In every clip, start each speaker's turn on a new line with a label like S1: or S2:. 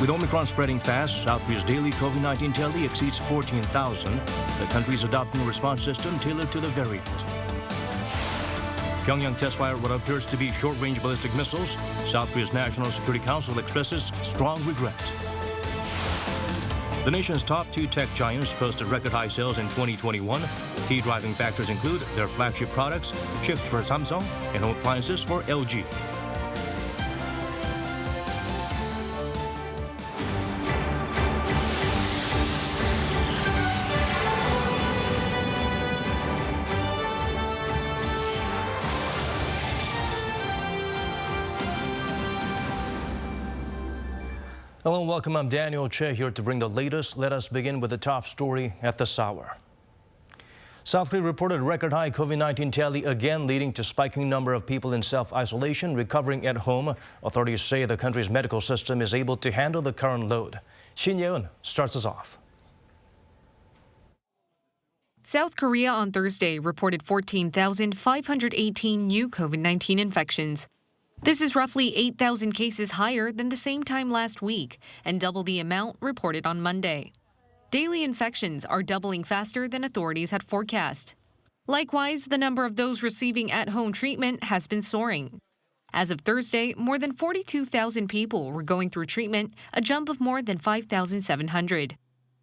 S1: With Omicron spreading fast, South Korea's daily COVID-19 tally exceeds 14,000. The country is adopting a response system tailored to the variant. Pyongyang test fired what appears to be short-range ballistic missiles. South Korea's National Security Council expresses strong regret. The nation's top two tech giants posted record-high sales in 2021. Key driving factors include their flagship products, chips for Samsung, and home appliances for LG. Hello and welcome. I'm Daniel Che here to bring the latest. Let us begin with the top story at this hour. South Korea reported a record-high COVID-19 tally again, leading to spiking number of people in self-isolation recovering at home. Authorities say the country's medical system is able to handle the current load. Shin Yeon starts us off.
S2: South Korea on Thursday reported 14,518 new COVID-19 infections. This is roughly 8,000 cases higher than the same time last week and double the amount reported on Monday. Daily infections are doubling faster than authorities had forecast. Likewise, the number of those receiving at-home treatment has been soaring. As of Thursday, more than 42,000 people were going through treatment, a jump of more than 5,700.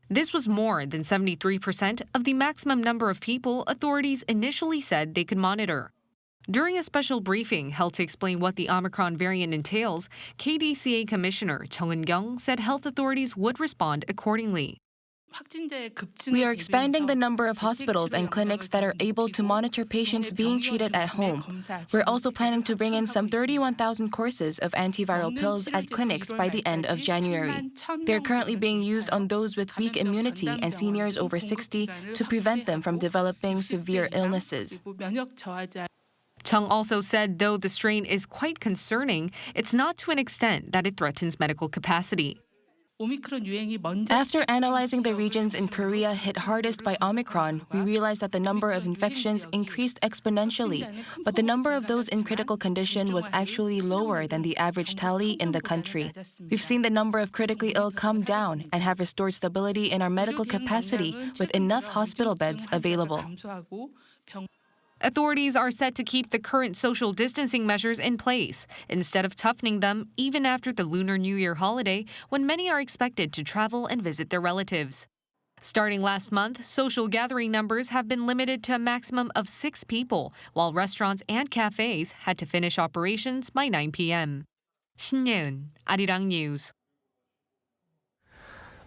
S2: This was more than 73% of the maximum number of people authorities initially said they could monitor. During a special briefing held to explain what the Omicron variant entails, KDCA Commissioner Cheonghae Young said health authorities would respond accordingly.
S3: We are expanding the number of hospitals and clinics that are able to monitor patients being treated at home. We're also planning to bring in some 31,000 courses of antiviral pills at clinics by the end of January. They're currently being used on those with weak immunity and seniors over 60 to prevent them from developing severe illnesses.
S2: Chung also said though the strain is quite concerning, it's not to an extent that it threatens medical capacity.
S3: After analyzing the regions in Korea hit hardest by Omicron, we realized that the number of infections increased exponentially, but the number of those in critical condition was actually lower than the average tally in the country. We've seen the number of critically ill come down and have restored stability in our medical capacity with enough hospital beds available.
S2: Authorities are set to keep the current social distancing measures in place instead of toughening them even after the Lunar New Year holiday when many are expected to travel and visit their relatives. Starting last month, social gathering numbers have been limited to a maximum of 6 people, while restaurants and cafes had to finish operations by 9 p.m. Shin Yeon, Arirang News.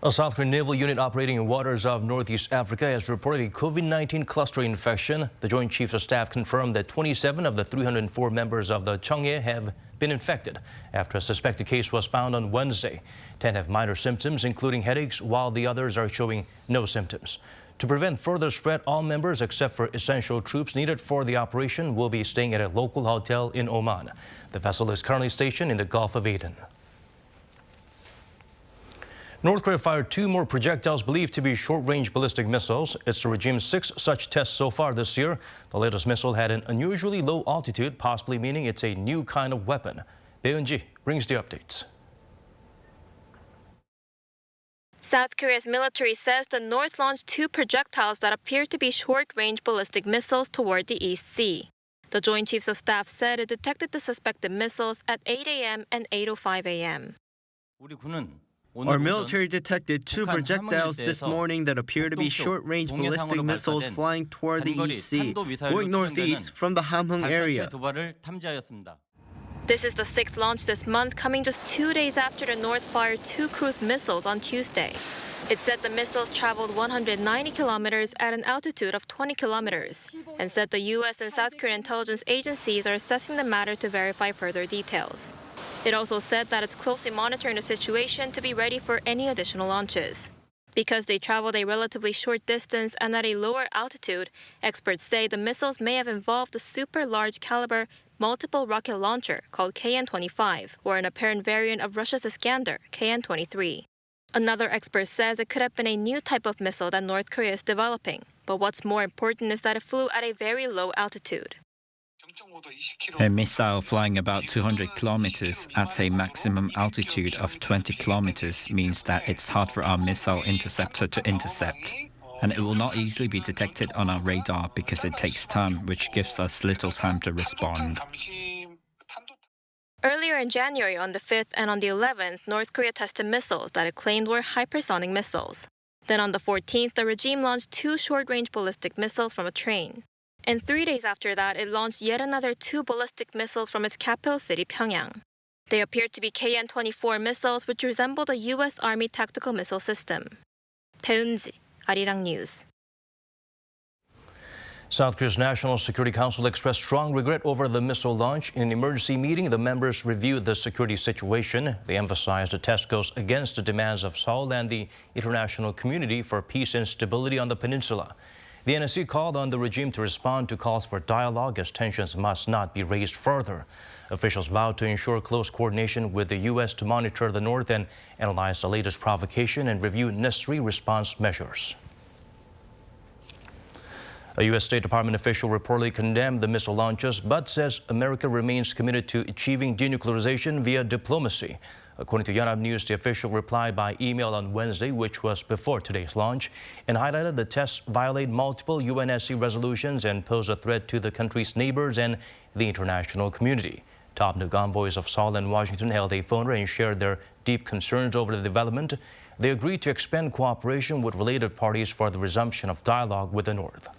S1: A South Korean naval unit operating in waters of Northeast Africa has reported a COVID-19 cluster infection. The Joint Chiefs of Staff confirmed that 27 of the 304 members of the Cheonghae have been infected after a suspected case was found on Wednesday. 10 have minor symptoms, including headaches, while the others are showing no symptoms. To prevent further spread, all members except for essential troops needed for the operation will be staying at a local hotel in Oman. The vessel is currently stationed in the Gulf of Aden. North Korea fired 2 more projectiles believed to be short-range ballistic missiles. It's the regime's 6th such test so far this year. The latest missile had an unusually low altitude, possibly meaning it's a new kind of weapon. Bae Eun-ji brings the updates.
S4: South Korea's military says the North launched 2 projectiles that appear to be short-range ballistic missiles toward the East Sea. The Joint Chiefs of Staff said it detected the suspected missiles at 8 a.m. and 8:05 a.m.
S5: Our military detected 2 projectiles this morning that appear to be short-range ballistic missiles flying toward the East Sea, going northeast from the Hamhung area.
S4: This is the 6th launch this month, coming just 2 days after the North fired 2 cruise missiles on Tuesday. It said the missiles traveled 190 kilometers at an altitude of 20 kilometers, and said the U.S. and South Korean intelligence agencies are assessing the matter to verify further details. It also said that it's closely monitoring the situation to be ready for any additional launches. Because they traveled a relatively short distance and at a lower altitude, experts say the missiles may have involved a super large caliber multiple rocket launcher called KN-25, or an apparent variant of Russia's Iskander, KN-23. Another expert says it could have been a new type of missile that North Korea is developing, but what's more important is that it flew at a very low altitude.
S6: A missile flying about 200 kilometers at a maximum altitude of 20 kilometers means that it's hard for our missile interceptor to intercept. And it will not easily be detected on our radar because it takes time, which gives us little time to respond.
S4: Earlier in January, on the 5th and on the 11th, North Korea tested missiles that it claimed were hypersonic missiles. Then on the 14th, the regime launched 2 short-range ballistic missiles from a train. And 3 days after that, it launched yet another 2 ballistic missiles from its capital city, Pyongyang. They appeared to be KN-24 missiles, which resembled a U.S. Army tactical missile system. 배은지, Arirang News.
S1: South Korea's National Security Council expressed strong regret over the missile launch. In an emergency meeting, the members reviewed the security situation. They emphasized the test goes against the demands of Seoul and the international community for peace and stability on the peninsula. The NSC called on the regime to respond to calls for dialogue as tensions must not be raised further. Officials vowed to ensure close coordination with the U.S. to monitor the North and analyze the latest provocation and review necessary response measures. A U.S. State Department official reportedly condemned the missile launches, but says America remains committed to achieving denuclearization via diplomacy. According to Yonhap News, the official replied by email on Wednesday, which was before today's launch, and highlighted the tests violate multiple UNSC resolutions and pose a threat to the country's neighbors and the international community. Top nuke envoys of Seoul and Washington held a phone and shared their deep concerns over the development. They agreed to expand cooperation with related parties for the resumption of dialogue with the North.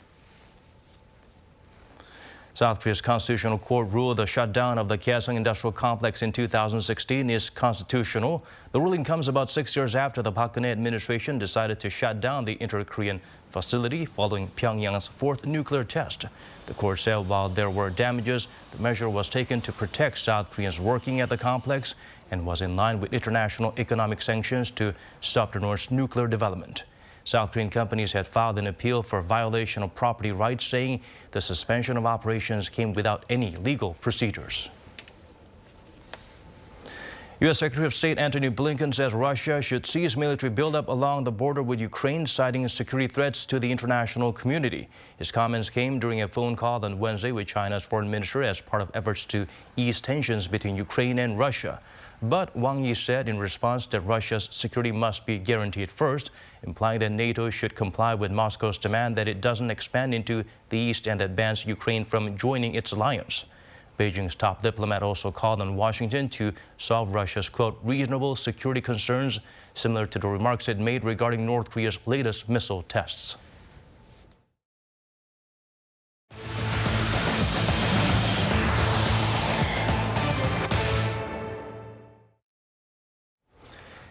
S1: South Korea's Constitutional Court ruled the shutdown of the Kaesong industrial complex in 2016 is constitutional. The ruling comes about 6 years after the Park Geun-hye administration decided to shut down the inter-Korean facility following Pyongyang's 4th nuclear test. The court said while there were damages, the measure was taken to protect South Koreans working at the complex and was in line with international economic sanctions to stop the North's nuclear development. South Korean companies had filed an appeal for violation of property rights, saying the suspension of operations came without any legal procedures. U.S. Secretary of State Antony Blinken says Russia should cease military buildup along the border with Ukraine, citing security threats to the international community. His comments came during a phone call on Wednesday with China's foreign minister as part of efforts to ease tensions between Ukraine and Russia. But Wang Yi said in response that Russia's security must be guaranteed first, implying that NATO should comply with Moscow's demand that it doesn't expand into the east and that bans Ukraine from joining its alliance. Beijing's top diplomat also called on Washington to solve Russia's, quote, reasonable security concerns, similar to the remarks it made regarding North Korea's latest missile tests.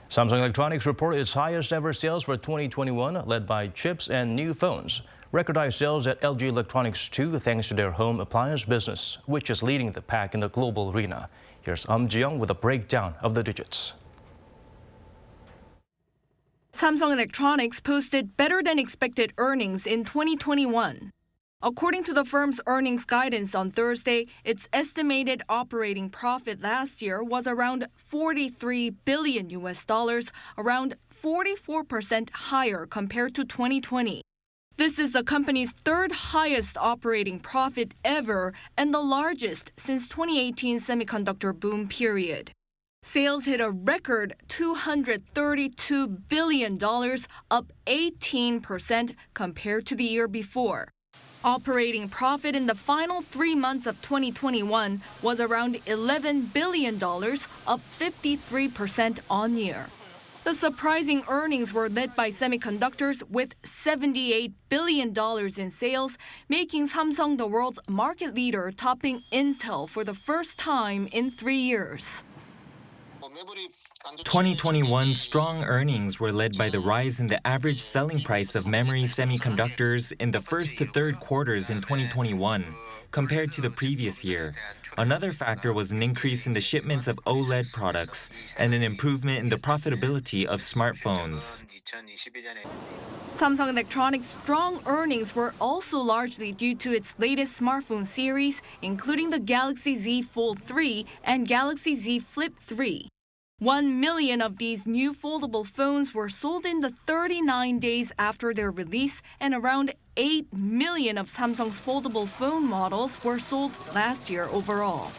S1: Samsung Electronics reported its highest ever sales for 2021, led by chips and new phones. Record high sales at LG Electronics too, thanks to their home appliance business, which is leading the pack in the global arena. Here's Ji-young with a breakdown of the digits.
S2: Samsung Electronics posted better than expected earnings in 2021. According to the firm's earnings guidance on Thursday, its estimated operating profit last year was around $43 billion, around 44% higher compared to 2020. This is the company's third highest operating profit ever and the largest since 2018 semiconductor boom period. Sales hit a record $232 billion, up 18% compared to the year before. Operating profit in the final 3 months of 2021 was around $11 billion, up 53% on year. The surprising earnings were led by semiconductors with $78 billion in sales, making Samsung the world's market leader, topping Intel for the first time in 3 years.
S7: 2021's strong earnings were led by the rise in the average selling price of memory semiconductors in the first to third quarters in 2021, compared to the previous year. Another factor was an increase in the shipments of OLED products and an improvement in the profitability of smartphones.
S2: Samsung Electronics' strong earnings were also largely due to its latest smartphone series, including the Galaxy Z Fold 3 and Galaxy Z Flip 3.
S8: 1 million of these new foldable phones were sold in the 39 days after their release, and around 8 million of Samsung's foldable phone models were sold last year overall.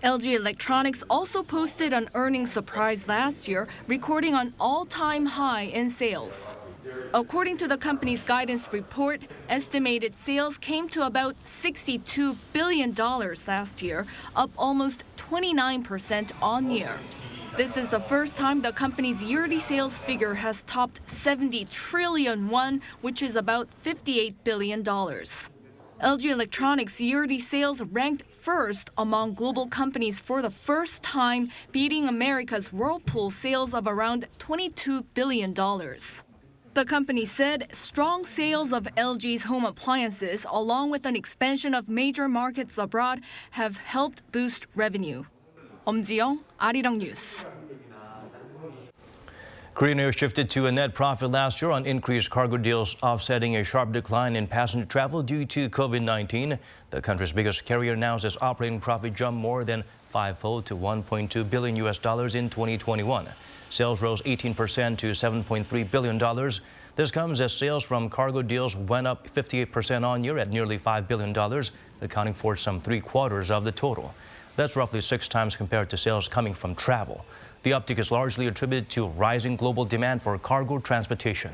S8: LG Electronics also posted an earnings surprise last year, recording an all-time high in sales. According to the company's guidance report, estimated sales came to about $62 billion last year, up almost 29% on-year. This is the first time the company's yearly sales figure has topped 70 trillion won, which is about $58 billion. LG Electronics' yearly sales ranked first among global companies for the first time, beating America's Whirlpool sales of around $22 billion. The company said strong sales of LG's home appliances, along with an expansion of major markets abroad, have helped boost revenue. 엄지영, Arirang News.
S1: Korean Air shifted to a net profit last year on increased cargo deals, offsetting a sharp decline in passenger travel due to COVID-19. The country's biggest carrier announced its operating profit jumped more than fivefold to $1.2 billion in 2021. Sales rose 18% to $7.3 billion. This comes as sales from cargo deals went up 58% on year at nearly $5 billion, accounting for some 3/4 of the total. That's roughly 6 times compared to sales coming from travel. The uptick is largely attributed to rising global demand for cargo transportation.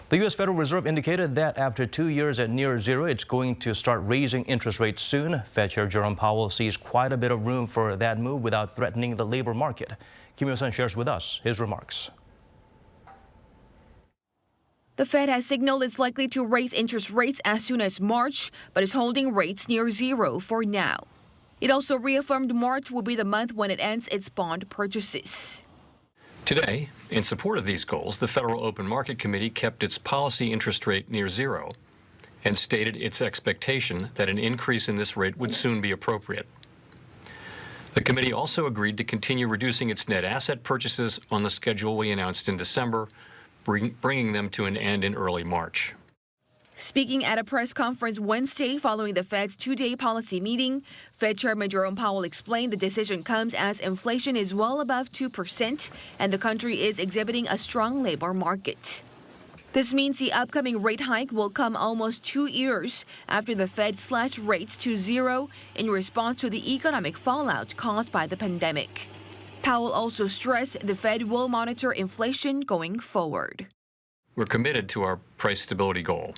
S1: The U.S. Federal Reserve indicated that after 2 years at near zero, it's going to start raising interest rates soon. Fed Chair Jerome Powell sees quite a bit of room for that move without threatening the labor market. Kimbo Young shares with us his remarks.
S9: The Fed has signaled it's likely to raise interest rates as soon as March, but is holding rates near zero for now. It also reaffirmed March will be the month when it ends its bond purchases.
S10: Today, in support of these goals, the Federal Open Market Committee kept its policy interest rate near zero and stated its expectation that an increase in this rate would soon be appropriate. The committee also agreed to continue reducing its net asset purchases on the schedule we announced in December, bringing them to an end in early March.
S9: Speaking at a press conference Wednesday following the Fed's two-day policy meeting, Fed Chairman Jerome Powell explained the decision comes as inflation is well above 2% and the country is exhibiting a strong labor market. This means the upcoming rate hike will come almost 2 years after the Fed slashed rates to zero in response to the economic fallout caused by the pandemic. Powell also stressed the Fed will monitor inflation going forward.
S10: We're committed to our price stability goal.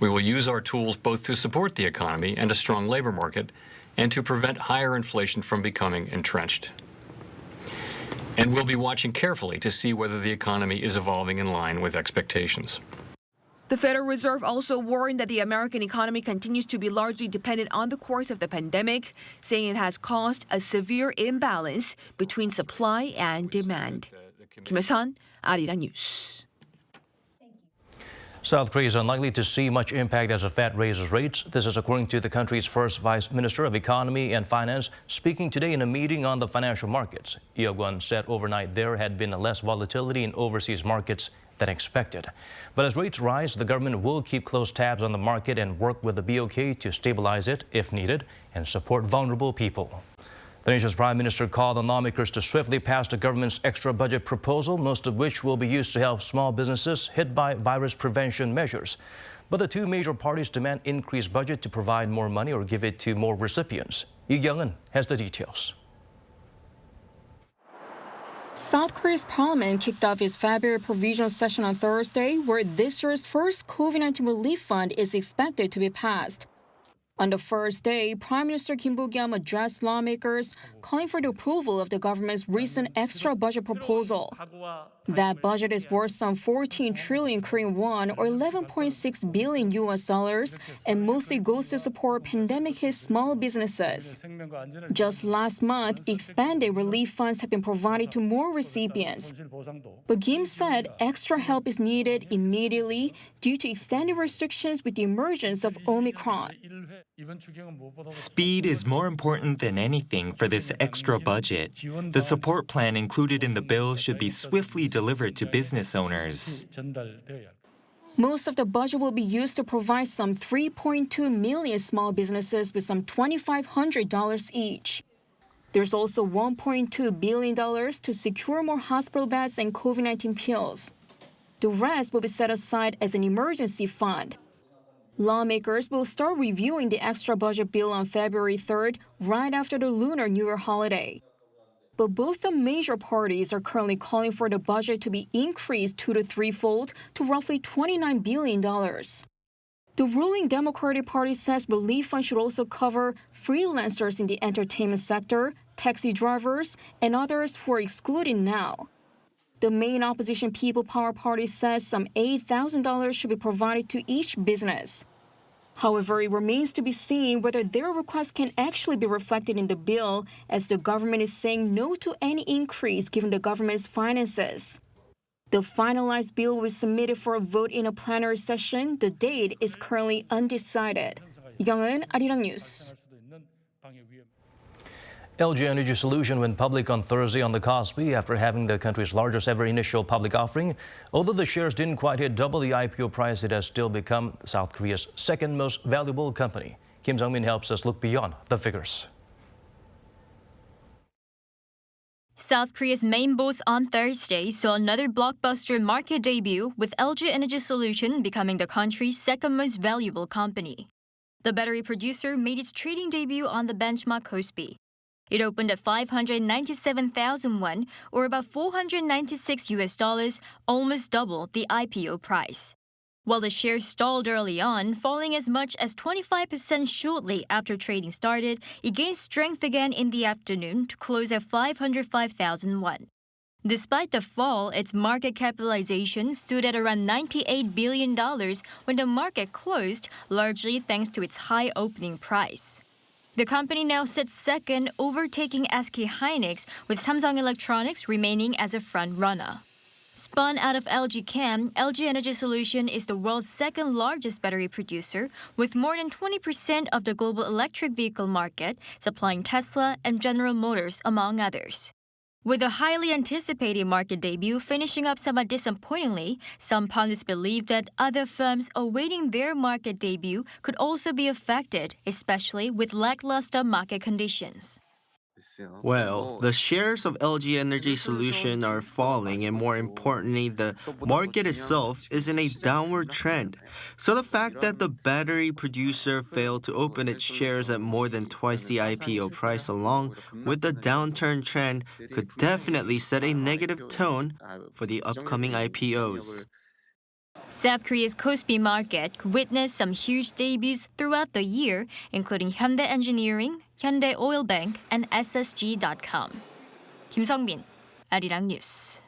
S10: We will use our tools both to support the economy and a strong labor market and to prevent higher inflation from becoming entrenched. And we'll be watching carefully to see whether the economy is evolving in line with expectations.
S9: The Federal Reserve also warned that the American economy continues to be largely dependent on the course of the pandemic, saying it has caused a severe imbalance between supply and demand. Kim Hye-sun, Arirang News.
S1: South Korea is unlikely to see much impact as the Fed raises rates. This is according to the country's first Vice Minister of Economy and Finance, speaking today in a meeting on the financial markets. Lee Won said overnight there had been less volatility in overseas markets than expected. But as rates rise, the government will keep close tabs on the market and work with the BOK to stabilize it if needed and support vulnerable people. The nation's prime minister called on lawmakers to swiftly pass the government's extra budget proposal, most of which will be used to help small businesses hit by virus prevention measures. But the two major parties demand increased budget to provide more money or give it to more recipients. Lee Kyung-un has the details.
S11: South Korea's parliament kicked off its February provisional session on Thursday, where this year's first COVID-19 relief fund is expected to be passed. On the first day, Prime Minister Kimbo Young addressed lawmakers, calling for the approval of the government's recent extra budget proposal. That budget is worth some 14 trillion Korean won, or $11.6 billion US, and mostly goes to support pandemic-hit small businesses. Just last month, expanded relief funds have been provided to more recipients. But Kim said extra help is needed immediately due to extended restrictions with the emergence of Omicron.
S7: Speed is more important than anything for this extra budget. The support plan included in the bill should be swiftly delivered to business owners.
S11: Most of the budget will be used to provide some 3.2 million small businesses with some $2,500 each. There's also $1.2 billion to secure more hospital beds and COVID-19 pills. The rest will be set aside as an emergency fund. Lawmakers will start reviewing the extra budget bill on February 3rd, right after the Lunar New Year holiday. But both the major parties are currently calling for the budget to be increased 2 to 3-fold to roughly $29 billion. The ruling Democratic Party says relief funds should also cover freelancers in the entertainment sector, taxi drivers, and others who are excluded now. The main opposition People Power Party says some $8,000 should be provided to each business. However, it remains to be seen whether their request can actually be reflected in the bill, as the government is saying no to any increase given the government's finances. The finalized bill was submitted for a vote in a plenary session. The date is currently undecided. 이경은 아리랑 뉴스.
S1: LG Energy Solution went public on Thursday on the Kospi after having the country's largest ever initial public offering. Although the shares didn't quite hit double the IPO price, it has still become South Korea's second most valuable company. Kim Jong-min helps us look beyond the figures.
S12: South Korea's main bourse on Thursday saw another blockbuster market debut, with LG Energy Solution becoming the country's second most valuable company. The battery producer made its trading debut on the benchmark Kospi. It opened at 597,000 won, or about $496, almost double the IPO price. While the shares stalled early on, falling as much as 25% shortly after trading started, it gained strength again in the afternoon to close at 505,000 won. Despite the fall, its market capitalization stood at around $98 billion when the market closed, largely thanks to its high opening price. The company now sits second, overtaking SK Hynix, with Samsung Electronics remaining as a front-runner. Spun out of LG Chem, LG Energy Solution is the world's second largest battery producer, with more than 20% of the global electric vehicle market, supplying Tesla and General Motors, among others. With a highly anticipated market debut finishing up somewhat disappointingly, some pundits believe that other firms awaiting their market debut could also be affected, especially with lackluster market conditions.
S5: Well, the shares of LG Energy Solution are falling, and more importantly, the market itself is in a downward trend. So the fact that the battery producer failed to open its shares at more than twice the IPO price, along with the downturn trend, could definitely set a negative tone for the upcoming IPOs.
S12: South Korea's Kospi market witnessed some huge debuts throughout the year, including Hyundai Engineering, Hyundai Oil Bank, and SSG.com. Kim Sung-min, Arirang News.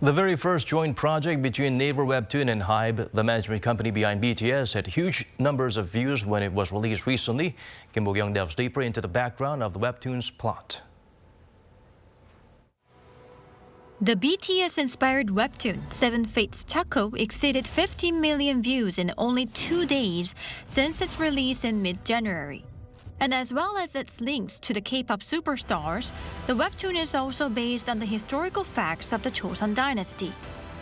S1: The very first joint project between Naver Webtoon and HYBE, the management company behind BTS, had huge numbers of views when it was released recently. Kimbo Young delves deeper into the background of the Webtoon's plot.
S12: The BTS-inspired webtoon, Seven Fates Chaco, exceeded 15 million views in only 2 days since its release in mid-January. And as well as its links to the K-pop superstars, the webtoon is also based on the historical facts of the Joseon dynasty.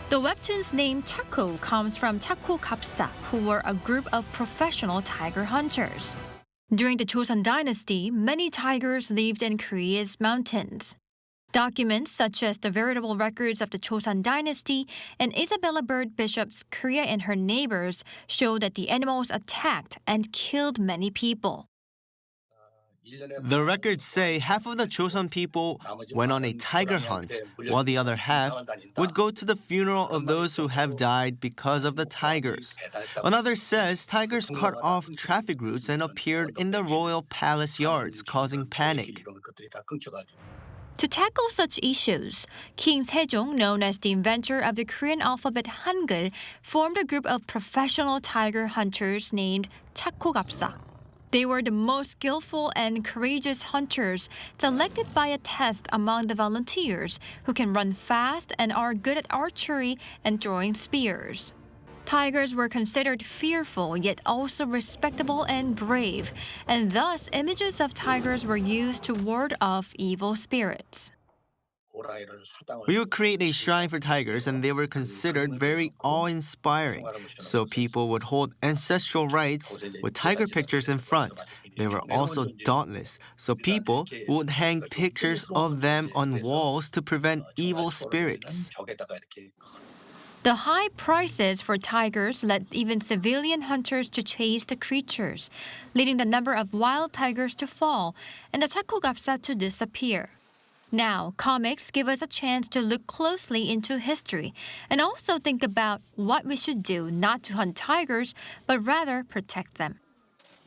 S12: The webtoon's name Chaco comes from Chaco Kapsa, who were a group of professional tiger hunters. During the Joseon dynasty, many tigers lived in Korea's mountains. Documents such as the veritable records of the Joseon dynasty and Isabella Bird Bishop's Korea and Her Neighbors show that the animals attacked and killed many people.
S5: The records say half of the Joseon people went on a tiger hunt, while the other half would go to the funeral of those who have died because of the tigers. Another says tigers cut off traffic routes and appeared in the royal palace yards, causing panic.
S12: To tackle such issues, King Sejong, known as the inventor of the Korean alphabet Hangul, formed a group of professional tiger hunters named Chakogapsa. They were the most skillful and courageous hunters, selected by a test among the volunteers, who can run fast and are good at archery and throwing spears. Tigers were considered fearful yet also respectable and brave, and thus images of tigers were used to ward off evil spirits.
S5: We would create a shrine for tigers, and they were considered very awe-inspiring. So people would hold ancestral rites with tiger pictures in front. They were also dauntless, so people would hang pictures of them on walls to prevent evil spirits.
S12: The high prices for tigers led even civilian hunters to chase the creatures, leading the number of wild tigers to fall and the chakogapsa to disappear. Now, comics give us a chance to look closely into history and also think about what we should do not to hunt tigers, but rather protect them.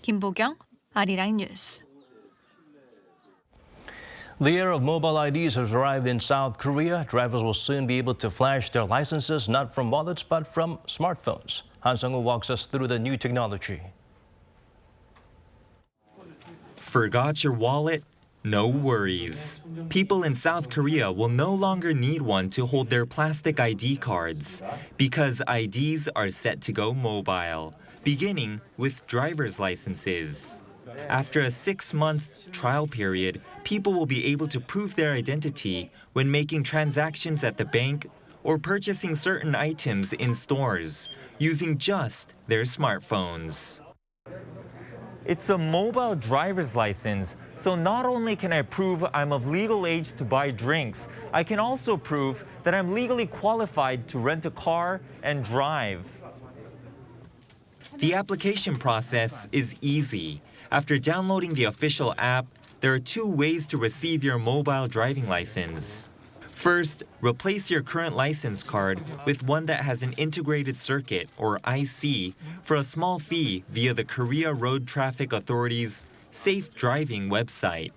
S12: Kimbo Young, Arirang News.
S1: The era of mobile IDs has arrived in South Korea. Drivers will soon be able to flash their licenses not from wallets but from smartphones. Han Sung-woo walks us through the new technology.
S7: Forgot your wallet? No worries. People in South Korea will no longer need one to hold their plastic ID cards because IDs are set to go mobile, beginning with driver's licenses. After a 6-month trial period, people will be able to prove their identity when making transactions at the bank or purchasing certain items in stores using just their smartphones. It's a mobile driver's license, so not only can I prove I'm of legal age to buy drinks, I can also prove that I'm legally qualified to rent a car and drive. The application process is easy. After downloading the official app, there are 2 ways to receive your mobile driving license. First, replace your current license card with one that has an integrated circuit, or IC, for a small fee via the Korea Road Traffic Authority's Safe Driving website.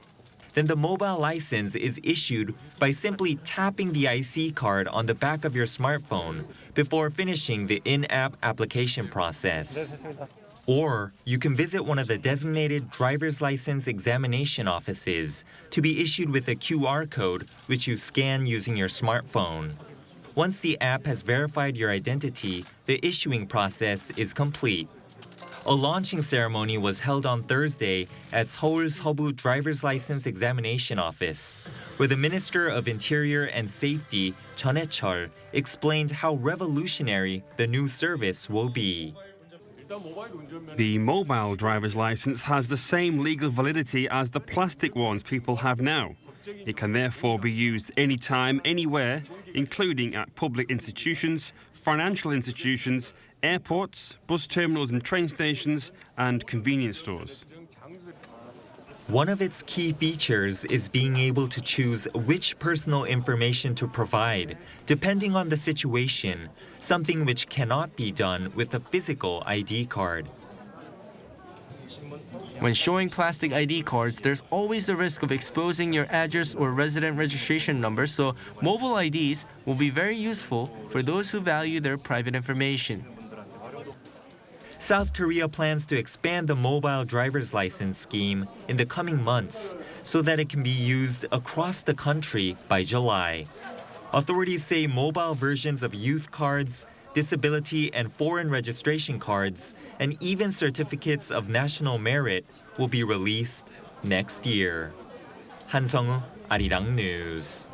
S7: Then the mobile license is issued by simply tapping the IC card on the back of your smartphone before finishing the in-app application process. Or you can visit one of the designated driver's license examination offices to be issued with a QR code which you scan using your smartphone. Once the app has verified your identity, the issuing process is complete. A launching ceremony was held on Thursday at Seoul's Seobu Driver's License Examination Office, where the Minister of Interior and Safety, Chun Hae-chol, explained how revolutionary the new service will be.
S13: The mobile driver's license has the same legal validity as the plastic ones people have now. It can therefore be used anytime, anywhere, including at public institutions, financial institutions, airports, bus terminals and train stations, and convenience stores.
S7: One of its key features is being able to choose which personal information to provide, depending on the situation, something which cannot be done with a physical ID card.
S5: When showing plastic ID cards, there's always the risk of exposing your address or resident registration number, so mobile IDs will be very useful for those who value their private information.
S7: South Korea plans to expand the mobile driver's license scheme in the coming months so that it can be used across the country by July. Authorities say mobile versions of youth cards, disability and foreign registration cards, and even certificates of national merit will be released next year. Han Sung-woo, Arirang News.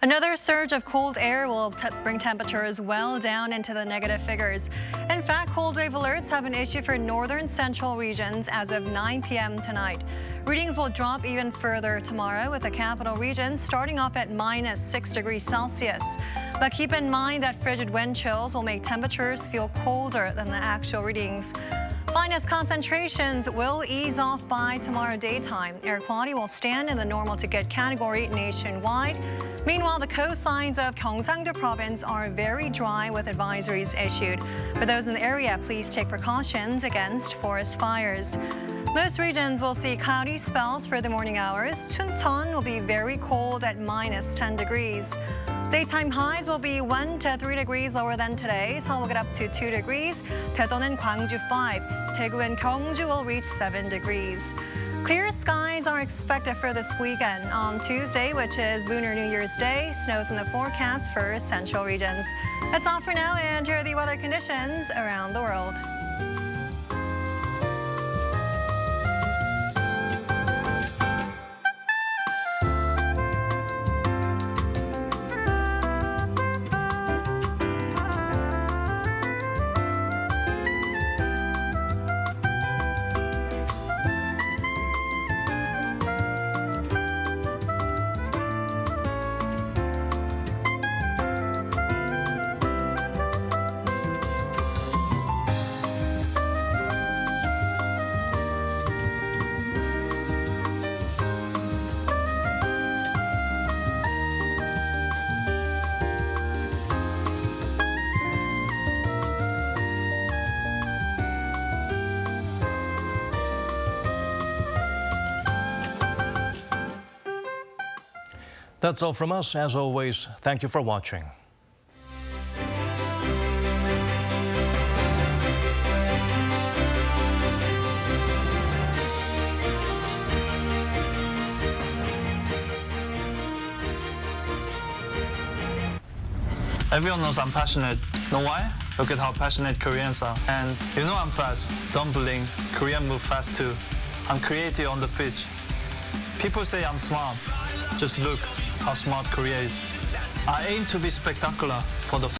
S4: Another surge of cold air will bring temperatures well down into the negative figures. In fact, cold wave alerts have been issued for northern central regions as of 9 p.m. tonight. Readings will drop even further tomorrow, with the capital region starting off at -6 degrees Celsius. But keep in mind that frigid wind chills will make temperatures feel colder than the actual readings. Finest concentrations will ease off by tomorrow daytime. Air quality will stand in the normal to good category nationwide. Meanwhile, the coastlines of Gyeongsang-do province are very dry with advisories issued. For those in the area, please take precautions against forest fires. Most regions will see cloudy spells for the morning hours. Chuncheon will be very cold at -10 degrees. Daytime highs will be 1 to 3 degrees lower than today. Seoul will get up to 2 degrees. Daejeon and Gwangju 5. Daegu and Gyeongju will reach 7 degrees.
S14: Clear skies are expected for this weekend. On Tuesday, which is Lunar New Year's Day, snows in the forecast for central regions. That's all for now, and here are the weather conditions around the world.
S1: That's all from us. As always, thank you for watching.
S15: Everyone knows I'm passionate. Know why? Look at how passionate Koreans are. And you know I'm fast. Don't blink. Koreans move fast too. I'm creative on the pitch. People say I'm smart. Just look how smart Korea is. I aim to be spectacular for the